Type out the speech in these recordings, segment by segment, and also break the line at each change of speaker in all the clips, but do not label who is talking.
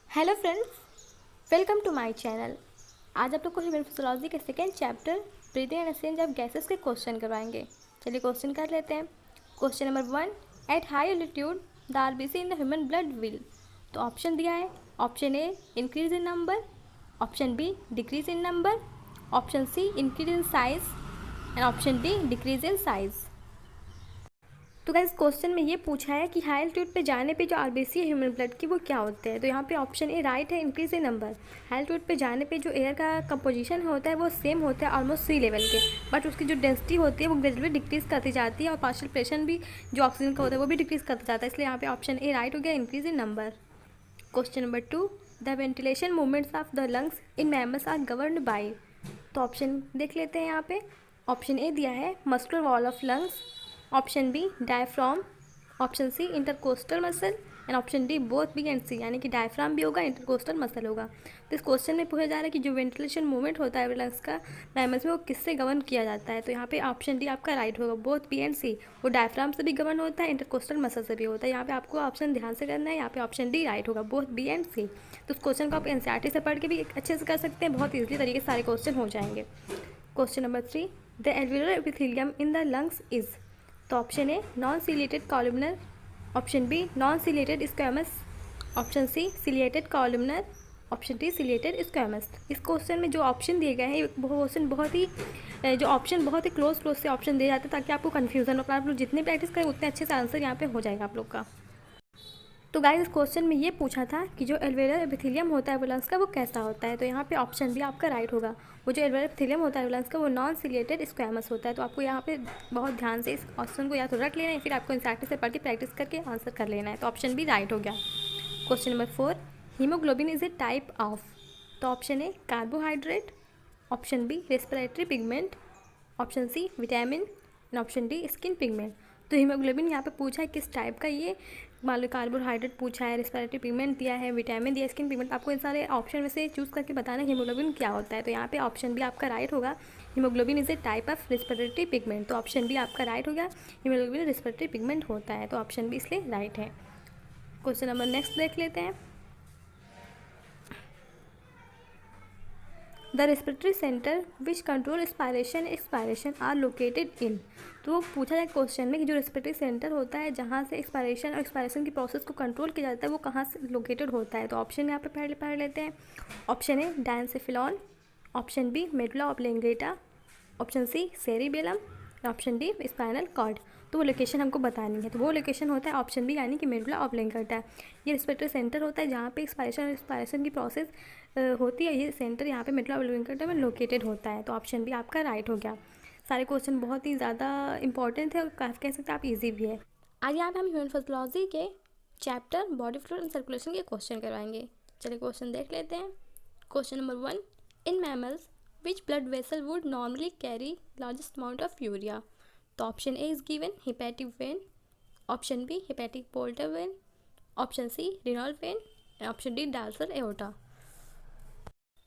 Hello friends, welcome to my channel. आज आप लोग को ह्यूमन फिजियोलॉजी के second chapter breathing and exchange of gases के क्वेश्चन करवाएंगे। चलिए क्वेश्चन कर लेते हैं। Question number 1, at high altitude the RBC in the human blood will. तो ऑप्शन दिया है। Option A increase in number, option B decrease in number, option C increase in size and option D decrease in size. तो guys question में ये पूछा है कि high altitude पे जाने पे जो आरबीसी है ह्यूमन ब्लड की वो क्या होते हैं। तो यहाँ पे ऑप्शन ए राइट है, increase in number. High altitude पे जाने पे जो एयर का कंपोजिशन होता है वो सेम होता है ऑलमोस्ट सी लेवल के, बट उसकी जो डेंसिटी होती है वो ग्रेजुअली डिक्रीज करती जाती है और पार्शियल प्रेशर भी जो ऑक्सीजन का होता है वो भी डिक्रीज करता जाता है। इसलिए यहाँ पे ऑप्शन ए राइट हो गया, increase in number. Question number 2, the ventilation movements of the lungs in mammals are governed by. तो ऑप्शन देख लेते हैं यहाँ पे। ऑप्शन ए दिया है muscular wall of lungs, option B diaphragm, option C intercostal muscle and option D both B and C, यानी कि डायफ्राम भी होगा इंटरकोस्टल मसल होगा। तो इस क्वेश्चन में पूछा जा रहा है कि जो वेंटिलेशन मूवमेंट होता है लंग्स का मैमल्स में वो किससे गवर्न किया जाता है। तो यहाँ पे ऑप्शन डी आपका राइट होगा, बोथ बी एंड सी। वो डायफ्राम से भी गवर्न होता है, इंटरकोस्टल मसल से भी होता है। यहाँ पे आपको ऑप्शन ध्यान से करना है, यहाँ पे ऑप्शन डी राइट होगा, बोथ बी एंड सी। तो उस क्वेश्चन को आप एनसीईआरटी से पढ़ के भी अच्छे से कर सकते हैं, बहुत ईजिली तरीके से सारे क्वेश्चन हो जाएंगे। Question number 3, the alveolar epithelium in the lungs is. तो option A non ciliated columnar, option B non ciliated squamous, option C ciliated columnar, option D ciliated squamous. इस क्वेश्चन में जो ऑप्शन दिए गए हैं क्वेश्चन बहुत ही जो ऑप्शन बहुत ही क्लोज से ऑप्शन दिए जाते हैं ताकि आपको कन्फ्यूजन हो। आप लोग जितने प्रैक्टिस करें उतने अच्छे से आंसर यहाँ पे हो जाएगा आप लोग का। तो गाइस इस क्वेश्चन में ये पूछा था कि जो एल्वेलर एपिथेलियम होता है वो लंग्स का वो कैसा होता है। तो यहाँ पे ऑप्शन बी आपका राइट होगा। वो जो एल्वेलर एपिथेलियम होता है लंग्स का वो नॉन सिलेटेड स्क्वैमस होता है। तो आपको यहाँ पे बहुत ध्यान से इस ऑप्शन को या तो रख लेना है, फिर आपको एनसीईआरटी से पढ़ के प्रैक्टिस करके आंसर कर लेना है। तो ऑप्शन बी राइट हो गया। Question number 4, haemoglobin is a type of. तो option A carbohydrate, option B respiratory pigment, option C vitamin and option D skin pigment. तो हीमोग्लोबिन यहाँ पे पूछा है किस टाइप का, ये मान लो कार्बोहाइड्रेट पूछा है, रेस्पिरेटरी पिगमेंट दिया है, विटामिन दिया है, स्किन पिगमेंट। आपको इन सारे ऑप्शन में से चूज़ करके बताना है हीमोग्लोबिन क्या होता है। तो यहाँ पे ऑप्शन बी आपका राइट होगा, haemoglobin is a type of respiratory pigment. तो ऑप्शन बी आपका राइट हो गया, हीमोग्लोबिन रेस्पिरेटरी पिगमेंट होता है। तो ऑप्शन बी इसलिए राइट है। क्वेश्चन नंबर नेक्स्ट देख लेते हैं। The respiratory centre which control inspiration expiration are located in. तो पूछा जाए क्वेश्चन में कि जो रेस्पिरेटरी सेंटर होता है जहाँ से एक्सपायरेशन और एक्सपायरेशन की प्रोसेस को कंट्रोल किया जाता है वो कहाँ से लोकेटेड होता है। तो ऑप्शन यहाँ पे पढ़ लेते हैं। Option A diencephalon, option B medulla oblongata, option C cerebellum, option D spinal cord. तो वो लोकेशन हमको बतानी है। तो वो लोकेशन होता है ऑप्शन बी यानी कि मेडुला ऑब्लिंगेटा। ये रेस्पिरेटरी सेंटर होता है जहाँ पे एक्सपायरेशन और एक्सपायरेशन की प्रोसेस होती है। ये सेंटर यहाँ पे मेडुला ऑब्लिंगेटा में लोकेटेड होता है। तो ऑप्शन बी आपका राइट हो गया। सारे क्वेश्चन बहुत ही ज़्यादा इंपॉर्टेंट है और कह सकते हैं आप इजी भी है। आज यहाँ पे हम ह्यूमन फिजियोलॉजी के chapter body fluid and circulation के क्वेश्चन करवाएंगे। चलिए क्वेश्चन देख लेते हैं। Question number 1, in mammals which blood vessel would normally carry largest amount of urea। तो option A is given hepatic vein, option B hepatic portal vein, option C renal vein, option D dorsal aorta।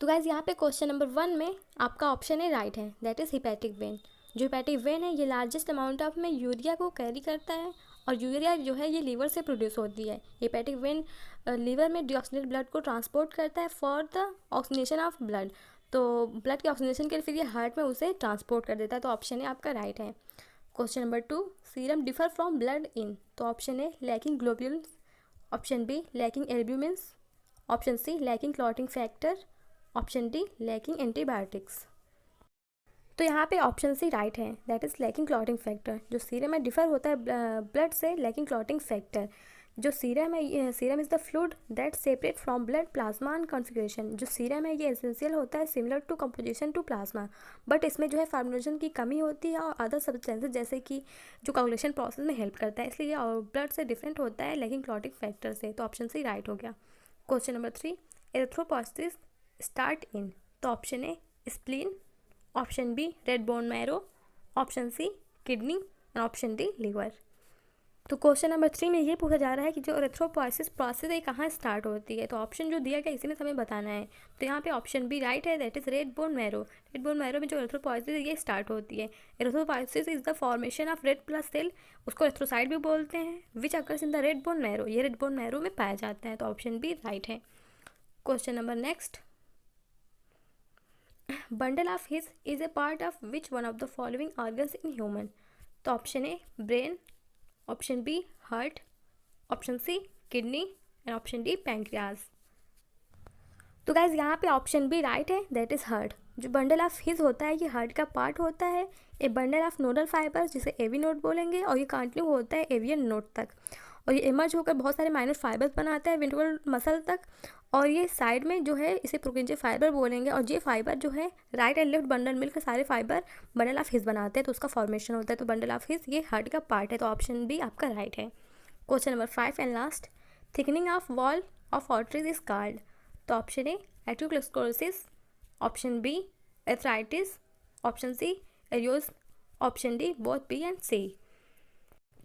तो guys यहाँ पे question number 1 में आपका option A right है, that is hepatic vein। जो hepatic vein है ये largest amount of में यूरिया को कैरी करता है और यूरिया जो है ये लीवर से प्रोड्यूस होती है। हेपेटिक वेन लीवर में डीऑक्सीनेटेड ब्लड को ट्रांसपोर्ट करता है फॉर द ऑक्सीनेशन ऑफ ब्लड। तो ब्लड के ऑक्सीनेशन के लिए फिर ये हार्ट में उसे ट्रांसपोर्ट कर देता है। तो ऑप्शन ए आपका राइट है। Question number 2, serum differ from blood in. तो option A lacking globules, option B lacking albumins, option C lacking clotting factor, option D lacking antibiotics. तो यहाँ पे ऑप्शन सी राइट है, that is lacking clotting factor. जो serum में differ होता है blood से लैकिंग क्लॉटिंग फैक्टर। जो सीरम है, serum is the fluid that separate from blood plasma and configuration. जो सीरम है ये एसेंशियल होता है similar to composition to plasma, but इसमें जो है फार्मुलेशन की कमी होती है और अदर सब्सटेंसेज जैसे कि जो कोagulation प्रोसेस में हेल्प करता है, इसलिए ये ब्लड से डिफरेंट होता है लैकिंग क्लॉटिंग फैक्टर से। तो ऑप्शन सी राइट हो गया। Question number 3, erythropoiesis start in. तो option A spleen, option B red bone marrow, option C kidney और ऑप्शन डी लीवर। तो क्वेश्चन नंबर 3 में ये पूछा जा रहा है कि जो एरिथ्रोपोइसिस प्रोसेस है कहाँ स्टार्ट होती है। तो ऑप्शन जो दिया गया इसी में हमें बताना है। तो यहाँ पे ऑप्शन बी राइट है, that is red bone marrow. Red bone marrow में जो एरिथ्रोपोइसिस है ये स्टार्ट होती है। Erythropoiesis is the formation of red blood cell, उसको एरिथ्रोसाइट भी बोलते हैं, which occurs in the red bone marrow. ये रेड बोन मैरो में पाया जाता है। तो ऑप्शन बी राइट है। Question number next, bundle of His is a part of which one of the following organs in human. तो option A brain, option B heart, option C kidney and option D pancreas. तो guys यहाँ पे option B right है, that is heart. जो bundle of His होता है ये heart का पार्ट होता है। A bundle of nodal fibres जिसे एवी नोड बोलेंगे, और ये कंटिन्यू होता है एवियन नोड तक, और ये इमर्ज होकर बहुत सारे माइनर फाइबर्स बनाता है वेंट्रिकुलर मसल तक, और ये साइड में जो है इसे प्रोकेंजियल फाइबर बोलेंगे, और ये फाइबर जो है राइट एंड लेफ्ट बंडल मिलकर सारे फाइबर बंडल ऑफ हिज बनाते हैं, तो उसका फॉर्मेशन होता है। तो बंडल ऑफ हिज ये हार्ट का पार्ट है, तो ऑप्शन बी आपका राइट है। Question number 5 and last, thickening of wall of arteries is called. तो option A atherosclerosis, option B arthritis, option C एरियोज, option D both B and C.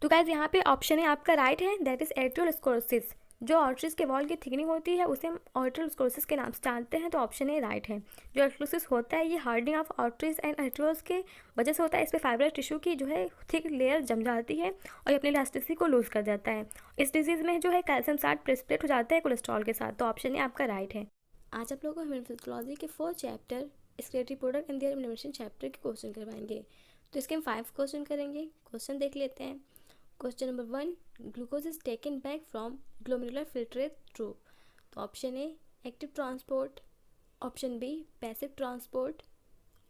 तो guys यहाँ पे ऑप्शन ए आपका right है, that is atherosclerosis. जो arteries के wall की थिकनिंग होती है उसे हम एथेरोस्क्लेरोसिस के नाम से जानते हैं, तो ऑप्शन ए राइट है। जो एथेरोस्क्लेरोसिस होता है ये hardening of arteries and arteries के वजह से होता है। इस पर फाइब्रस टिश्यू की जो है थिक लेयर जम जाती है और ये अपनी इलास्टिसिटी को लूज कर जाता है। इस डिजीज़ में जो है कैल्शियम साल्ट प्रेसिपिटेट हो जाता है कोलेस्ट्रॉल के साथ, तो ऑप्शन ए आपका राइट है। आज आप लोगों को ह्यूमन फिजियोलॉजी के 4 chapter excretory product and their elimination chapter के क्वेश्चन करवाएंगे। तो इसके हम 5 क्वेश्चन करेंगे। क्वेश्चन देख लेते हैं। Question number 1, glucose is taken back from glomerular filtrate through. तो option A active transport, option B passive transport,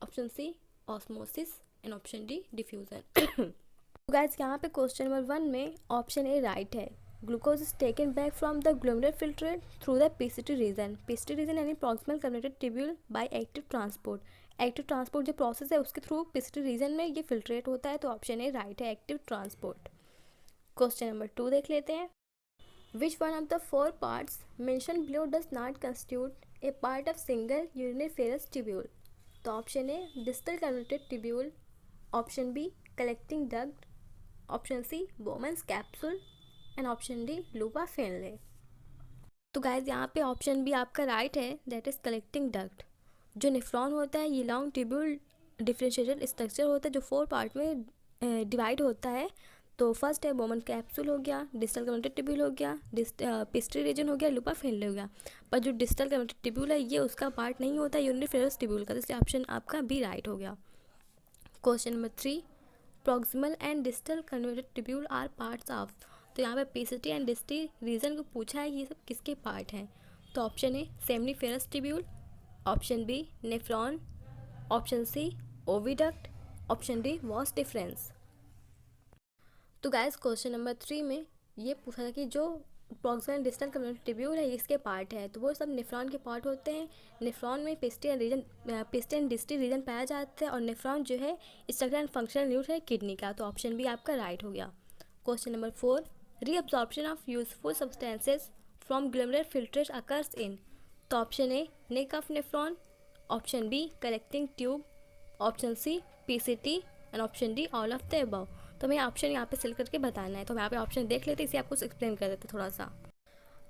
option C osmosis and option D diffusion. तो गाइस यहाँ पे क्वेश्चन नंबर 1 में ऑप्शन ए राइट है। Glucose is taken back from the glomerular filtrate through the PCT region. PCT region यानी proximal convoluted tubule by active transport. Active transport जो process है उसके through PCT reason में ये filtrate होता है, तो ऑप्शन ए राइट है, एक्टिव ट्रांसपोर्ट। क्वेश्चन नंबर 2 देख लेते हैं। Which one of the 4 parts mention below does not constitute a part of single uriniferous tubule. तो option A distal converted tubule, option B collecting duct, option C Bowman's capsule and option D loop of Henle. तो guys यहाँ पे option B आपका right है, that is collecting duct. जो nephron होता है ये लॉन्ग ट्यूब्यूल डिफरेंशिएटेड स्ट्रक्चर होता है जो 4 पार्ट में डिवाइड होता है। तो फर्स्ट है बोमन कैप्सूल हो गया, डिस्टल कन्वर्टेड ट्यूब्यूल हो गया, पिस्टरी रीजन हो गया, लूपा फेनले हो गया। पर जो डिस्टल कन्वर्टेड ट्यूब्यूल है ये उसका पार्ट नहीं होता यूरिनिफेरस ट्यूब्यूल का, इसलिए ऑप्शन आपका बी राइट हो गया। Question number 3, proximal and distal converted tubule are parts of. तो यहाँ पे पीसीटी एंड डिस्टी रीजन को पूछा है ये सब किसके पार्ट हैं। तो option A seminiferous tubule, option B nephron, option C oviduct, option D vas deferens. तो गाइस क्वेश्चन नंबर 3 में ये पूछा था कि जो प्रॉक्सिमल डिस्टल कन्वर्टेड ट्यूब्यूल है इसके पार्ट है, तो वो सब नेफ्रॉन के पार्ट होते हैं। नेफ्रॉन में पिस्टी एंड डिस्टी रीजन पाया जाता है, और नेफ्रॉन जो है स्ट्रक्चरल एंड फंक्शनल यूनिट है किडनी का, तो ऑप्शन बी आपका राइट हो गया। Question number 4, reabsorption of useful substances from glomerular filtrate occurs in. तो option A neck of nephron, option B collecting tube, option C PCT and option D all of the above. तो हमें option यहाँ पे select करके बताना है, तो हम यहाँ पे ऑप्शन देख लेते हैं, इसे आपको एक्सप्लेन कर देते थोड़ा सा।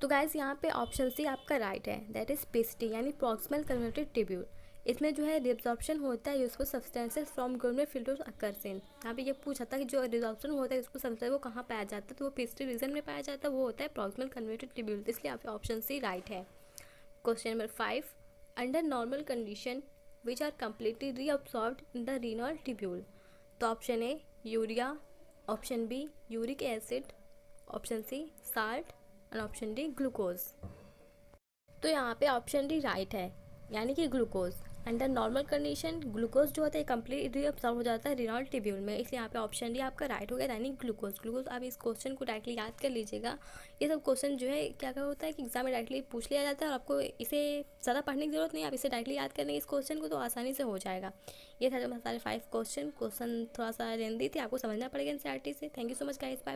तो गाइस यहाँ पे ऑप्शन सी आपका राइट है, दैट इज पीसीटी यानी प्रॉक्सिमल कन्वर्टेड ट्यूब्यूल। इसमें जो है रिअब्जॉर्प्शन होता है useful substances from glomerular filtrate occurs इन। यहाँ पे ये पूछा था कि जो रिअब्जॉर्प्शन होता है यूजफुल सब्सटेंस वो कहाँ पाया जाता है, तो वो पीसीटी रीजन में पाया जाता है, वो होता है प्रॉक्सिमल कन्वर्टेड ट्यूब्यूल, इसलिए यहाँ पे ऑप्शन सी राइट है। Question number 5, under normal condition which are completely reabsorbed in the renal tubule. तो option A urea, option B uric acid, option C salt and option D glucose. तो यहाँ पे option D right है, यानी कि glucose. Under normal condition glucose जो होता है कंप्लीटली अब्सॉर्ब हो जाता है रीनल ट्यूब्यूल में, इसलिए यहाँ पे ऑप्शन डी आपका राइट हो गया, यानी ग्लूकोज। आप इस क्वेश्चन को डायरेक्टली याद कर लीजिएगा। ये सब क्वेश्चन जो है क्या होता है कि एग्जाम में डायरेक्टली पूछ लिया जाता है, और आपको इसे ज़्यादा पढ़ने की जरूरत नहीं है, आप इसे डायरेक्टली याद करने इस क्वेश्चन को तो आसानी से हो जाएगा। ये था जो सारे 5 क्वेश्चन थोड़ा सा लेंदी थे, आपको समझना पड़ेगा एनसीईआरटी से। Thank you so much guys, bye.